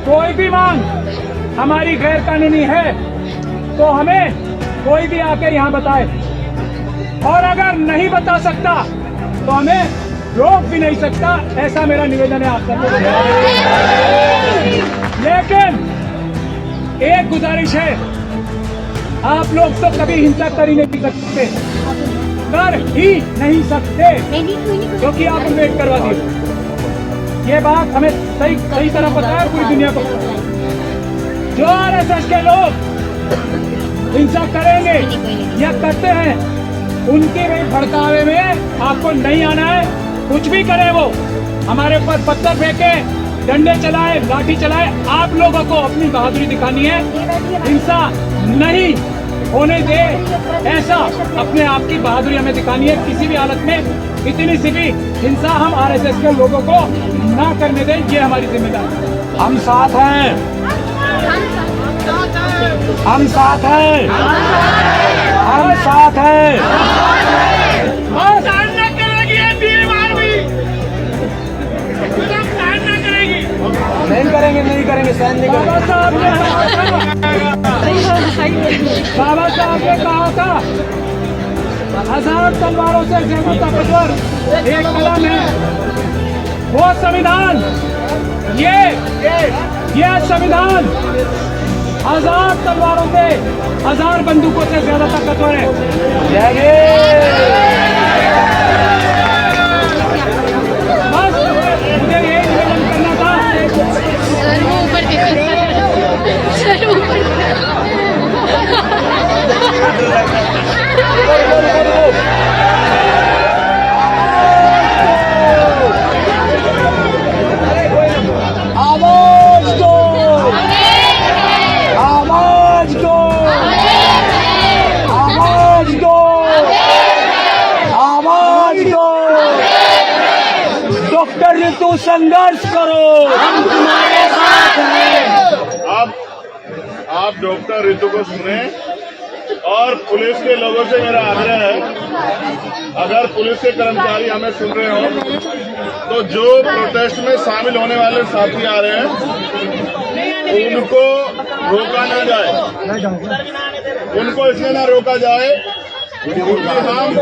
कोई भी मांग हमारी गैर कानूनी है तो हमें कोई भी आके यहाँ बताए, और अगर नहीं बता सकता तो हमें रोक भी नहीं सकता। ऐसा मेरा निवेदन है आप सबको। लेकिन एक गुजारिश है, आप लोग तो कभी हिंसा कर ही नहीं सकते, क्योंकि आप उन्हें करवा दिए। ये बात हमें सही तरह पता है, पूरी दुनिया को। जो आरएसएस के लोग हिंसा करेंगे या करते हैं, उनके भड़कावे में आपको नहीं आना है। कुछ भी करे वो, हमारे ऊपर पत्थर फेंके, डंडे चलाए, लाठी चलाए, आप लोगों को अपनी बहादुरी दिखानी है। हिंसा नहीं होने दे, ऐसा अपने आप की बहादुरी हमें दिखानी है। किसी भी हालत में इतनी सी भी हिंसा हम आरएसएस के लोगों को ना करने दें, ये हमारी जिम्मेदारी है। हम साथ हैं, हम साथ हैं, हम साथ हैं। नहीं करेंगे, सहन नहीं करेंगे। बाबा साहब ने कहा था, 1000 तलवारों से ज्यादा ताकतवर एक कलम है, वो संविधान। ये संविधान 1000 तलवारों से, 1000 बंदूकों से ज्यादा ताकतवर है। बस मुझे ये निवेदन करना था। डॉक्टर ऋतु, संघर्ष करो, हम तुम्हारे साथ हैं। आप डॉक्टर ऋतु को सुने, और पुलिस के लोगों से मेरा आग्रह है, अगर पुलिस के कर्मचारी हमें सुन रहे हो तो जो प्रोटेस्ट में शामिल होने वाले साथी आ रहे हैं उनको रोका न जाए, उनको इसलिए ना रोका जाए क्योंकि हम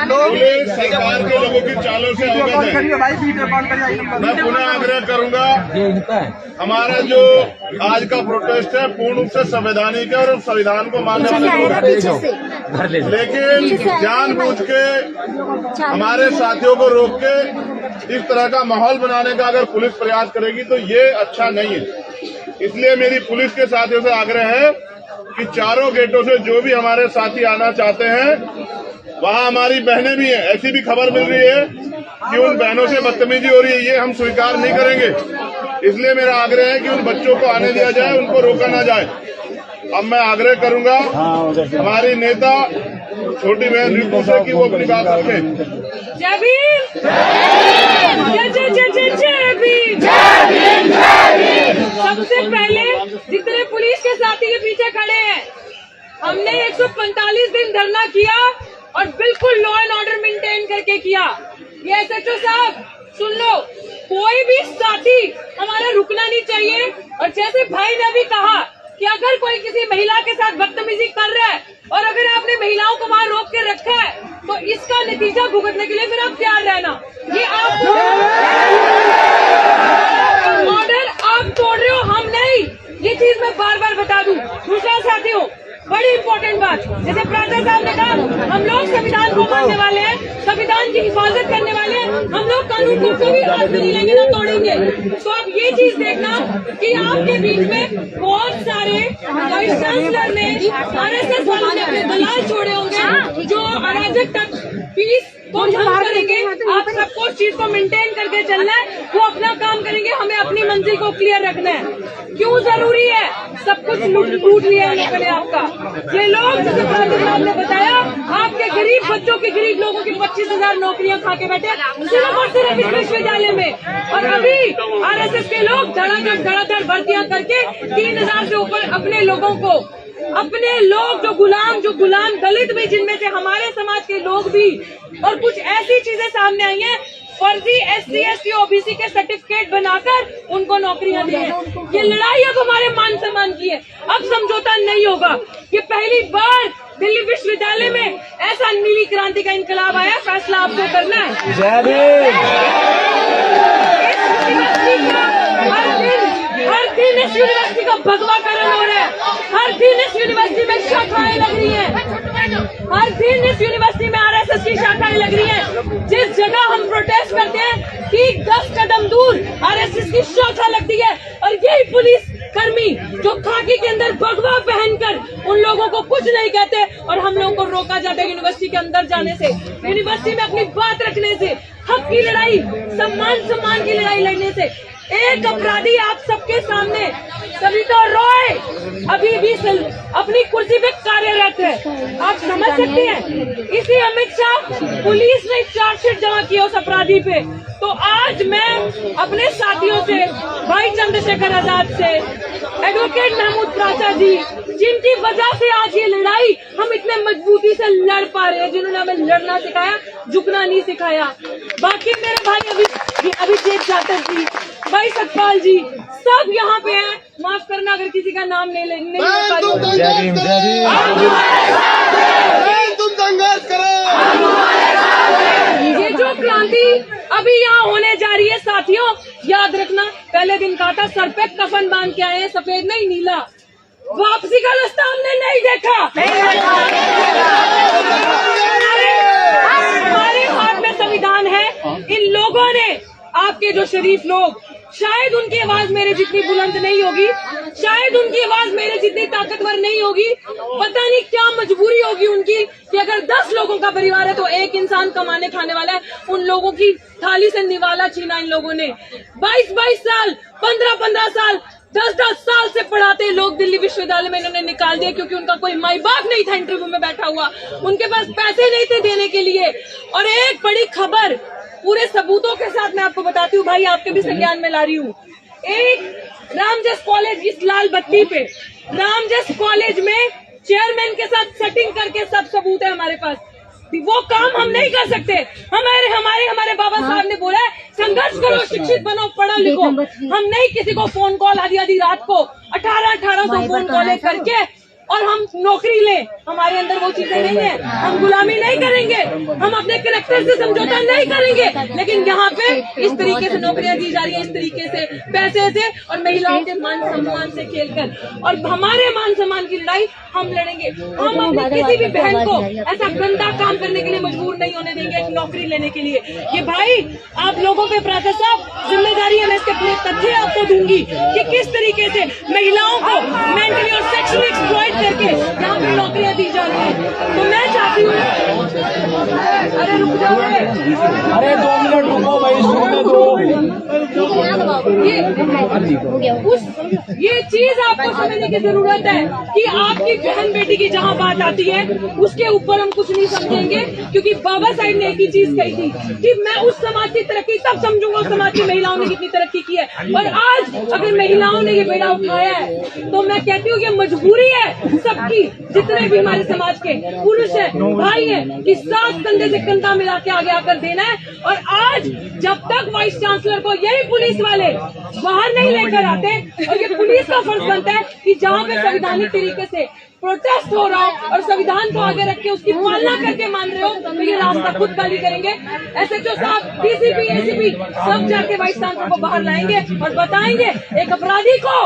पुलिस सरकार के लोगों की चालों से अवगत हैं। मैं पुनः आग्रह करूंगा, हमारा जो आज का प्रोटेस्ट है पूर्ण रूप से संवैधानिक है और संविधान को मानने वाले लोग, लेकिन जानबूझ के हमारे साथियों को रोक के इस तरह का माहौल बनाने का अगर पुलिस प्रयास करेगी तो ये अच्छा नहीं है। इसलिए मेरी पुलिस के साथियों से आग्रह है कि चारों गेटों से जो भी हमारे साथी आना चाहते हैं, वहां हमारी बहनें भी हैं। ऐसी भी खबर मिल रही है कि उन बहनों से बदतमीजी हो रही है, ये हम स्वीकार नहीं करेंगे। इसलिए मेरा आग्रह है कि उन बच्चों को आने दिया जाए, उनको रोका ना जाए। अब मैं आग्रह करूंगा हमारी नेता छोटी बहन ऋतु से कि वो अपनी बात रखे। जय भीम, जय जय जय जय जय भीम। सबसे पहले जितने पुलिस के साथी के पीछे खड़े हैं, हमने 145 दिन धरना किया और बिल्कुल लॉ एंड ऑर्डर मेंटेन करके किया। ये एसएचओ साहब सुन लो, कोई भी साथी हमारा रुकना नहीं चाहिए। और जैसे भाई ने भी कहा कि अगर कोई किसी महिला के साथ बदतमीजी कर रहा है और अगर आपने महिलाओं को वहां रोक के रखा है तो इसका नतीजा भुगतने के लिए फिर आप तैयार रहना। ये आपको ऑर्डर आप तोड़ रहे हो, हम नहीं। ये चीज मैं बार बार बता दूं। दूसरा साथियों, बड़ी इंपॉर्टेंट बात, जैसे प्राचा साहब ने कहा, हम लोग संविधान को मानने वाले हैं, संविधान की हिफाजत करने वाले हैं, हम लोग कानून को कभी हाथ में नहीं लेंगे, ना तोड़ेंगे। तो आप ये चीज देखना कि आपके बीच में बहुत सारे वाइस चांसलर ने, आरएसएस वालों ने अपने दलाल छोड़े होंगे जो अराजक तक पीस को भंग करेंगे। आप सबको उस चीज को मेंटेन करके चलना है, वो अपना काम करेंगे, हमें अपनी मंजिल को क्लियर रखना है। क्यों जरूरी है? सब कुछ लूट लिया उन्होंने आपका। ये लोग, जैसे प्राचा साहब ने बताया, आपके गरीब बच्चों की, गरीब लोगों की 25,000 नौकरियां खा के बैठे सिर्फ और सिर्फ इस विश्वविद्यालय में। और अभी आरएसएस के लोग धड़ाधड़ भर्तियां करके 3,000 से ऊपर अपने लोगों को, अपने लोग जो गुलाम दलित भी, जिनमें से हमारे समाज के लोग भी, और कुछ ऐसी चीजें सामने आई हैं फर्जी SC ST OBC के सर्टिफिकेट बनाकर उनको नौकरियां दी है। ये लड़ाई अब हमारे मान सम्मान की है, अब समझौता नहीं होगा। ये पहली बार दिल्ली विश्वविद्यालय में ऐसा नीली क्रांति का इनकलाब आया, फैसला आपको करना है। हर दिन इस यूनिवर्सिटी का भगवाकरण हो रहा है, हर दिन इस यूनिवर्सिटी में शाखाएं लग रही हैं, हर दिन इस यूनिवर्सिटी में RSS की शाखाएं लग रही हैं। जिस जगह हम प्रोटेस्ट करते हैं ठीक 10 कदम दूर RSS की शाखा लगती है, और यही पुलिस कर्मी जो खाकी के अंदर भगवा पहनकर उन लोगों को कुछ नहीं कहते और हम लोगों को रोका जाता है यूनिवर्सिटी के अंदर जाने से, यूनिवर्सिटी में अपनी बात रखने से, हक की लड़ाई, सम्मान की लड़ाई लड़ने से। एक अपराधी आप सबके सामने सविता रॉय अभी भी अपनी कुर्सी पे कार्यरत है, आप समझ सकते हैं। इसी अमित शाह पुलिस ने चार्जशीट जमा किया उस अपराधी पे। तो आज मैं अपने साथियों से, भाई चंद्रशेखर आजाद से, एडवोकेट महमूद प्राचा जी, जिनकी वजह से आज ये लड़ाई हम इतने मजबूती से लड़ पा रहे हैं, जिन्होंने हमें लड़ना सिखाया, झुकना नहीं सिखाया। बाकी मेरे भाई अभिषेक जाटव जी, भाई सतपाल जी, सब यहाँ पे हैं। माफ करना अगर किसी का नाम नहीं ले तुम संघर्ष करो। ये जो क्रांति अभी यहाँ होने जा रही है साथियों, याद रखना, पहले दिन कहा था सर पे कफन बांध के आए हैं, सफेद नहीं नीला। वापसी का रास्ता हमने नहीं देखा। हमारे हाथ में संविधान है। इन लोगों ने, आपके जो शरीफ लोग, शायद उनकी आवाज मेरे जितनी बुलंद नहीं होगी, शायद उनकी आवाज मेरे जितनी ताकतवर नहीं होगी, पता नहीं क्या मजबूरी होगी उनकी कि अगर 10 लोगों का परिवार है तो एक इंसान कमाने खाने वाला है। उन लोगों की थाली से निवाला छीना इन लोगों ने। 22-22 साल, 15-15 साल, 10-10 साल से पढ़ाते लोग दिल्ली विश्वविद्यालय में इन्होंने निकाल दिया, क्योंकि उनका कोई माई बाप नहीं था इंटरव्यू में बैठा हुआ, उनके पास पैसे नहीं थे देने के लिए। और एक बड़ी खबर पूरे सबूतों के साथ मैं आपको बताती हूँ भाई, आपके भी संज्ञान में ला रही हूँ। एक रामजस कॉलेज, इस लाल बत्ती पे रामजस कॉलेज में चेयरमैन के साथ सेटिंग करके सब सबूत है हमारे पास। वो काम हम नहीं कर सकते। हमारे बाबा साहब ने बोला है संघर्ष करो, शिक्षित बनो, पढ़ो लिखो। हम नहीं किसी को फोन कॉल आधी रात को 1800 फोन कॉल करके और हम नौकरी लें, हमारे अंदर वो चीजें नहीं है। हम गुलामी नहीं करेंगे, हम अपने कैरेक्टर से समझौता नहीं करेंगे, लेकिन यहाँ पे इस तरीके से नौकरियां दी जा रही है, इस तरीके से पैसे से और महिलाओं के मान सम्मान से खेलकर। और हमारे मान सम्मान की लड़ाई हम लड़ेंगे। हम अपनी किसी भी बहन को ऐसा गंदा काम करने के लिए मजबूर नहीं होने देंगे एक नौकरी लेने के लिए। ये भाई आप लोगों पे प्राचा साहब जिम्मेदारी है, मैं इसके पूरे तथ्य आपको दूंगी कि किस तरीके से महिलाओं को मेंटली और सेक्सुअली एक्सप्लॉइट करके यहाँ पे नौकरियां दी जा रही है। तो मैं चाहती हूँ, अरे रुक जाओ, अरे 2 मिनट रुको भाई, सुनने दो। ये चीज आपको समझने की जरूरत है कि आपकी बहन बेटी की जहाँ बात आती है उसके ऊपर हम कुछ नहीं समझेंगे, क्योंकि बाबा साहब ने एक ही चीज कही थी कि मैं उस समाज की तरक्की तब समझूंगा उस समाज की महिलाओं ने कितनी तरक्की की है। और आज अगर महिलाओं ने ये बेड़ा उठाया है तो मैं कहती हूँ ये मजबूरी है सबकी, जितने भी हमारे समाज के पुरुष है, भाई है, कि साथ कंधे से कंधा मिला के आगे आकर देना है। और आज जब तक वाइस चांसलर को यही पुलिस वाले बाहर नहीं लेकर आते, और ये पुलिस का फर्ज बनता है कि जहाँ पे संवैधानिक तरीके से प्रोटेस्ट हो रहा हो और संविधान को आगे रख के उसकी पालना करके मान रहे हो, तो ये रास्ता खुद खाली करेंगे। SHO साहब, DCP, ACP सब जाके वाइस चांसलर को बाहर लाएंगे और बताएंगे एक अपराधी को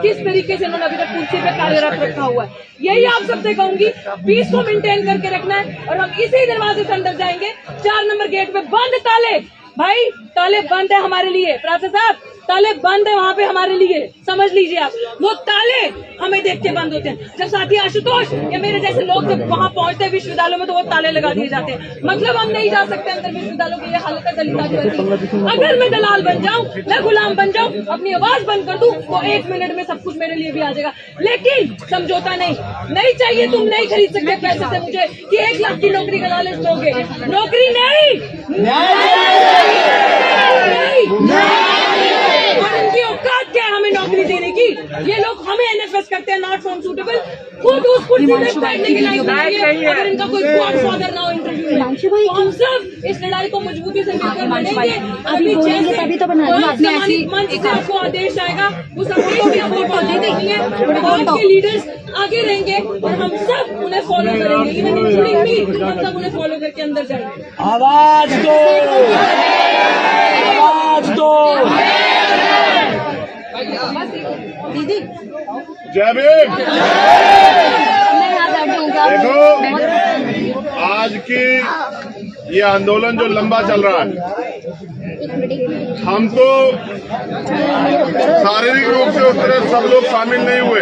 किस तरीके से उन्होंने अभी तक कुर्सी पे कार्यरत रखा हुआ है। यही आप सबसे कहूंगी, पीस को मेंटेन करके रखना है और हम इसी दरवाजे से अंदर जाएंगे। 4 नंबर गेट पे बंद ताले, भाई ताले बंद है हमारे लिए, प्राचा साहब ताले बंद है वहाँ पे हमारे लिए, समझ लीजिए आप। वो ताले हमें देख के बंद होते हैं। जब साथी आशुतोष या मेरे जैसे लोग जब वहाँ पहुँचते हैं विश्वविद्यालयों में तो वो ताले लगा दिए जाते हैं। मतलब हम नहीं जा सकते अंदर विश्वविद्यालयों की, ये हालत है दलित आदिवासी। अगर मैं दलाल बन जाऊँ, मैं गुलाम बन जाऊँ, अपनी आवाज बंद कर दूँ तो 1 मिनट में सब कुछ मेरे लिए भी आ जाएगा। लेकिन समझौता नहीं चाहिए। तुम नहीं खरीद सकते पैसे से मुझे कि 1 लाख की नौकरी का लालच दोगे। नौकरी नहीं। और इनकी औकात क्या है हमें नौकरी देने की? ये लोग हमें एनएफएस करते हैं, नॉट फॉर्म सूटेबल। खुद उस कुर्सी में बैठने के लायक नहीं है अगर इनका कोई गॉडफादर ना हो इंटरव्यू में। तो हम सब इस लड़ाई को मजबूती से मिलकर लड़ेंगे। अभी जैसे तभी तो बना मंच से आपको आदेश आएगा, उस आदेश की हम फॉलो करेंगे। भारत के लीडर्स आगे रहेंगे और हम सब उन्हें फॉलो करेंगे। इवन इंक्लूडिंग मी, हम सब उन्हें फॉलो करके अंदर जाएंगे। आवाज दो, आवाज दो। दीदी जय भीम। देखो, आज की ये आंदोलन जो लंबा चल रहा है, हम तो शारीरिक रूप से उस तरह सब लोग शामिल नहीं हुए,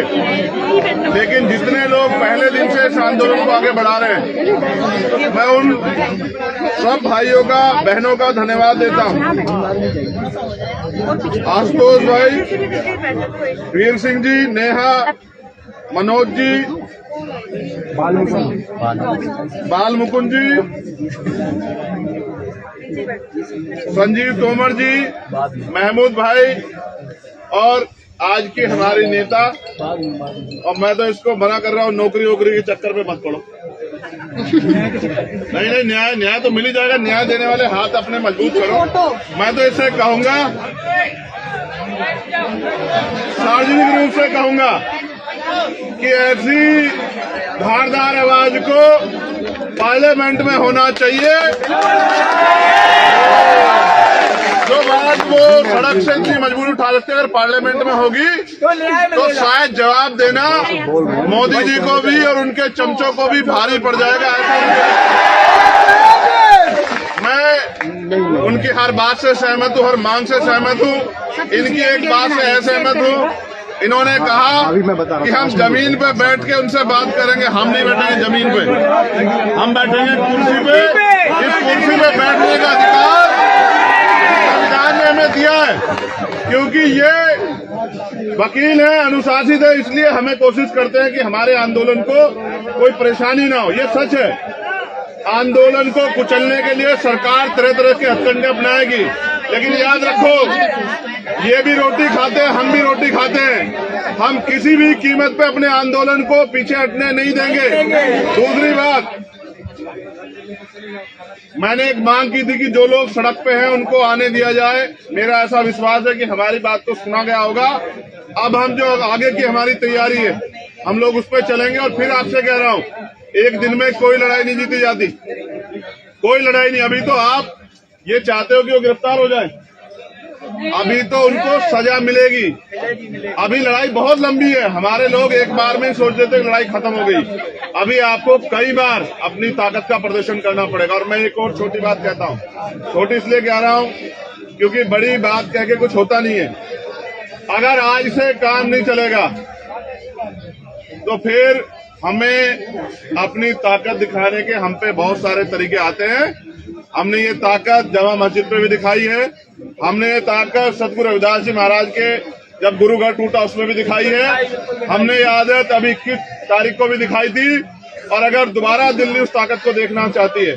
लेकिन जितने लोग पहले दिन से इस आंदोलन को आगे बढ़ा रहे हैं, मैं उन सब भाइयों का, बहनों का धन्यवाद देता हूं। आशुतोष भाई, वीर सिंह जी, नेहा, मनोज जी, बाल मुकुंद जी, संजीव तोमर जी, महमूद भाई और आज की हमारी नेता। और मैं तो इसको मना कर रहा हूँ, नौकरी वोकरी के चक्कर में मत पड़ो। नहीं, न्याय तो मिल ही जाएगा। न्याय देने वाले हाथ अपने मजबूत करो। मैं तो इसे कहूंगा, सार्वजनिक रूप से कहूंगा कि ऐसी धारदार आवाज को पार्लियामेंट में होना चाहिए। जो बात वो सड़क से इतनी मजबूरी उठा सकते, अगर पार्लियामेंट में होगी तो शायद जवाब देना मोदी जी को भी और उनके चमचों को भी भारी पड़ जाएगा। मैं उनकी हर बात से सहमत हूँ, हर मांग से सहमत हूँ। इनकी एक बात से असहमत हूँ। इन्होंने कहा कि हम जमीन पे बैठ के उनसे बात करेंगे। हम नहीं बैठेंगे जमीन पे, हम बैठेंगे कुर्सी पे। इस कुर्सी पे बैठने का अधिकार संविधान ने हमें दिया है, क्योंकि ये वकील है, अनुशासित है, इसलिए हमें कोशिश करते हैं कि हमारे आंदोलन को कोई परेशानी ना हो। ये सच है। आंदोलन को कुचलने के लिए सरकार तरह तरह के हथकंडे अपनाएगी, लेकिन याद रखो, ये भी रोटी खाते हैं, हम भी रोटी खाते हैं। हम किसी भी कीमत पे अपने आंदोलन को पीछे हटने नहीं देंगे। दूसरी बात, मैंने एक मांग की थी कि जो लोग सड़क पे हैं उनको आने दिया जाए। मेरा ऐसा विश्वास है कि हमारी बात तो सुना गया होगा। अब हम जो आगे की हमारी तैयारी है, हम लोग उस पर चलेंगे। और फिर आपसे कह रहा हूँ, एक दिन में कोई लड़ाई नहीं जीती जाती, कोई लड़ाई नहीं। अभी तो आप ये चाहते हो कि वो गिरफ्तार हो जाए, अभी तो उनको सजा मिलेगी। अभी लड़ाई बहुत लंबी है। हमारे लोग एक बार में सोच रहे थे लड़ाई खत्म हो गई। अभी आपको कई बार अपनी ताकत का प्रदर्शन करना पड़ेगा। और मैं एक और छोटी बात कहता हूँ, छोटी इसलिए कह रहा हूँ क्योंकि बड़ी बात कह के कुछ होता नहीं है। अगर आज से काम नहीं चलेगा तो फिर हमें अपनी ताकत दिखाने के हम पे बहुत सारे तरीके आते हैं। हमने ये ताकत जामा मस्जिद पे भी दिखाई है। हमने ये ताकत सतगुरु रविदास जी महाराज के जब गुरुघर टूटा उसमें भी दिखाई है। हमने ये आदत अभी 21 तारीख को भी दिखाई थी। और अगर दोबारा दिल्ली उस ताकत को देखना चाहती है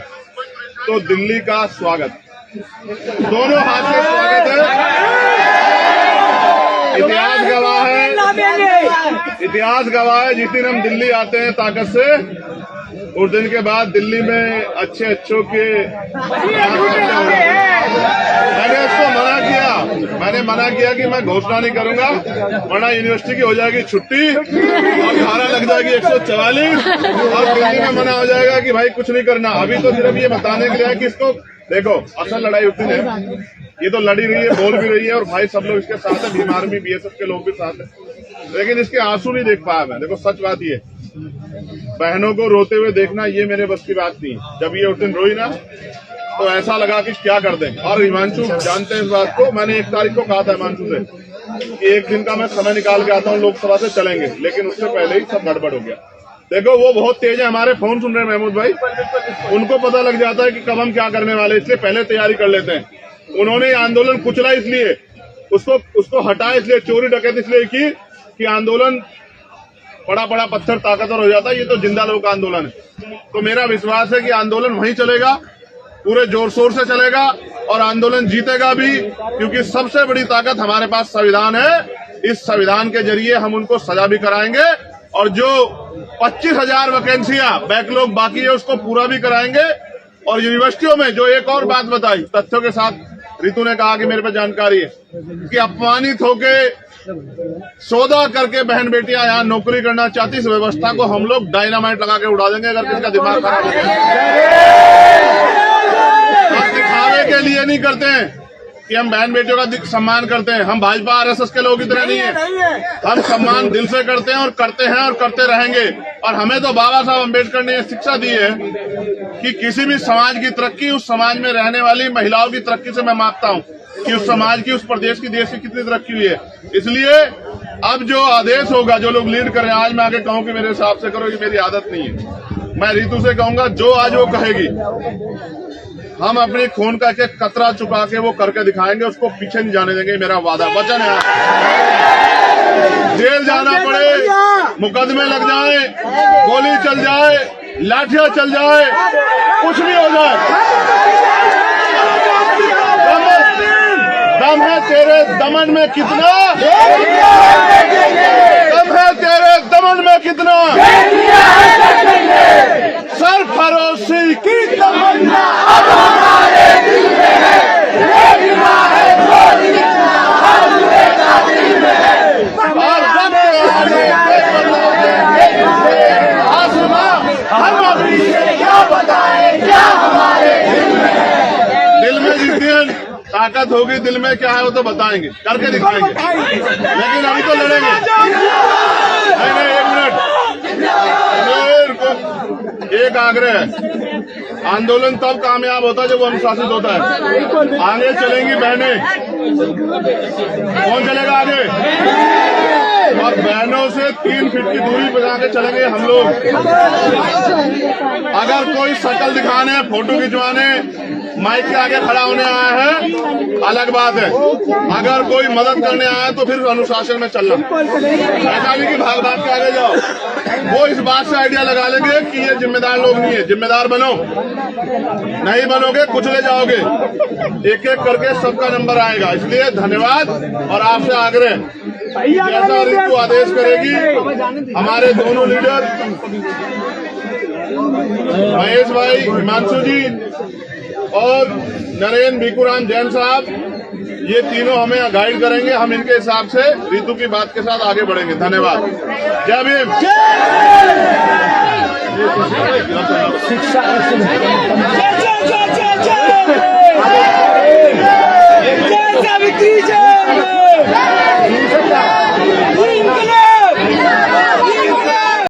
तो दिल्ली का स्वागत, दोनों हाथ से स्वागत है। इतिहास गवाह है, इतिहास गवाह है, जिस दिन हम दिल्ली आते हैं ताकत से, उस दिन के बाद दिल्ली में अच्छे अच्छों के मैंने उसको मैंने मना किया कि मैं घोषणा नहीं करूंगा, वरना यूनिवर्सिटी की हो जाएगी छुट्टी और धारा लग जाएगी 144 और दिल्ली में मना हो जाएगा कि भाई कुछ नहीं करना। अभी तो सिर्फ ये बताने के लिए है कि इसको देखो, असल लड़ाई उस दिन है, ये तो लड़ी रही है, बोल भी रही है और भाई सब लोग इसके साथ है, बीमार भी, बीएसएफ के लोग भी साथ है, लेकिन इसके आंसू नहीं देख पाया मैं। देखो सच बात ये, बहनों को रोते हुए देखना ये मेरे बस की बात नहीं। जब ये उस दिन रोई ना तो ऐसा लगा कि क्या कर दें। और हिमांशु जानते हैं इस बात को, मैंने 1 तारीख को कहा था हिमांशु से कि एक दिन का मैं समय निकाल के आता हूँ, लोकसभा से चलेंगे, लेकिन उससे पहले ही सब गड़बड़ हो गया। देखो वो बहुत तेज है, हमारे फोन सुन रहे हैं महमूद भाई, उनको पता लग जाता है कि कब हम क्या करने वाले, इसलिए पहले तैयारी कर लेते हैं। उन्होंने आंदोलन कुचला इसलिए, उसको हटाया इसलिए, चोरी डकैती इसलिए की कि आंदोलन बड़ा बड़ा पत्थर ताकतवर हो जाता है। ये तो जिंदा लोगों का आंदोलन है। तो मेरा विश्वास है कि आंदोलन वहीं चलेगा, पूरे जोर शोर से चलेगा और आंदोलन जीतेगा भी, क्योंकि सबसे बड़ी ताकत हमारे पास संविधान है इस संविधान के जरिए हम उनको सजा भी कराएंगे और जो 25,000 वैकेंसियां बैकलॉग बाकी है उसको पूरा भी कराएंगे। और यूनिवर्सिटियों में जो एक और बात बताई तथ्यों के साथ, रितु ने कहा कि मेरे पास जानकारी है कि अपमानित होके सौदा करके बहन बेटियां यहाँ नौकरी करना चाहती, इस व्यवस्था को हम लोग डायनामाइट लगा के उड़ा देंगे अगर किसी का दिमाग खराब हो गया। हम दिखावे के लिए नहीं करते हैं कि हम बहन बेटियों का सम्मान करते हैं। हम भाजपा आरएसएस के लोग इतने नहीं है। हम सम्मान दिल से करते हैं और करते रहेंगे। और हमें तो बाबा साहब अम्बेडकर ने यह शिक्षा दी है कि किसी भी समाज की तरक्की उस समाज में रहने वाली महिलाओं की तरक्की से मैं मापता हूँ कि उस समाज की, उस प्रदेश की, देश की कितनी तरक्की हुई है। इसलिए अब जो आदेश होगा, जो लोग लीड कर रहे हैं, आज मैं आगे कहूँ कि मेरे हिसाब से करो, ये मेरी आदत नहीं है। मैं रितु से कहूंगा जो आज वो कहेगी हम अपनी खून का एक कतरा चुका के वो करके दिखाएंगे, उसको पीछे नहीं जाने देंगे, मेरा वादा वचन है। जेल जाना पड़े, मुकदमे लग जाए, गोली चल जाए, लाठियां चल जाए, कुछ भी हो जाए, दम है तेरे दमन में कितना, दम है तेरे दमन में कितना, सरफरोशी की तमन्ना अब हमारे दिल में है, और आसमां हम अभी से क्या बताएं क्या हमारे दिल में है। दिल में जिस दिन ताकत होगी, दिल में क्या है वो तो बताएंगे, करके दिखाएंगे, लेकिन अभी तो लड़ेंगे। नहीं, एक मिनट, एक आग्रह है, आंदोलन तब कामयाब होता है जब वो अनुशासित होता है। आगे चलेंगी बहनें, कौन चलेगा आगे? और बहनों से 3 फीट की दूरी बना के चलेंगे हम लोग। अगर कोई शक्ल दिखाने, फोटो खिंचवाने, माइक के आगे खड़ा होने आया है अलग बात है, अगर कोई मदद करने आया है तो फिर अनुशासन में चलना। ऐसा नहीं कि भाग भाग के आगे जाओ। वो इस बात से आइडिया लगा लेंगे कि ये जिम्मेदार लोग नहीं है। जिम्मेदार बनो, नहीं बनोगे कुचले जाओगे। एक एक करके सबका नंबर आएगा। इसलिए धन्यवाद और आपसे आग्रह, जैसा रितु आदेश करेगी, हमारे दोनों लीडर महेश भाई, हिमांशु जी और नरेंद्र भिकूराम जैन साहब, ये तीनों हमें गाइड करेंगे। हम इनके हिसाब से रितु की बात के साथ आगे बढ़ेंगे। धन्यवाद। जय भीम।